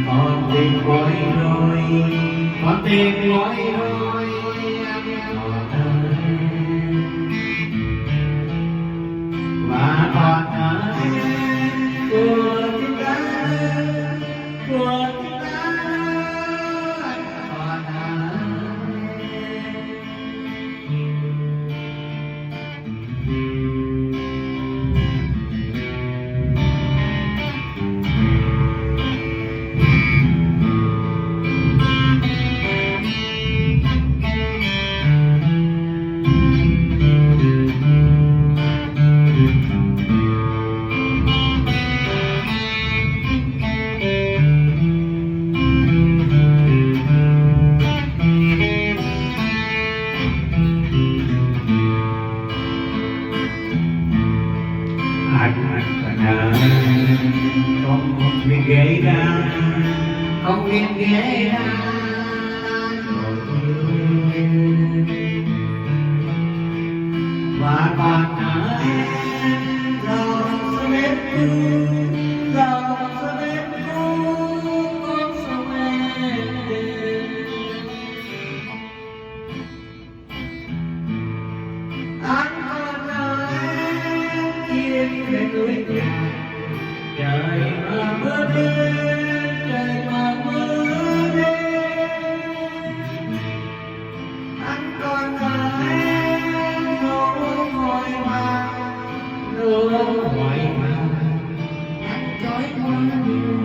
con tim bối rối con tim bối rối và còn ơi của chúng ta còn không biết ghế ra không biết ghế ra và còn ở rồi sẽ biết rồi sẽ biết con sông anh còn ở kia về núi nhà trời mà mưa đêm trời mà mưa đêm anh còn ở ngồi mà anh trói mưa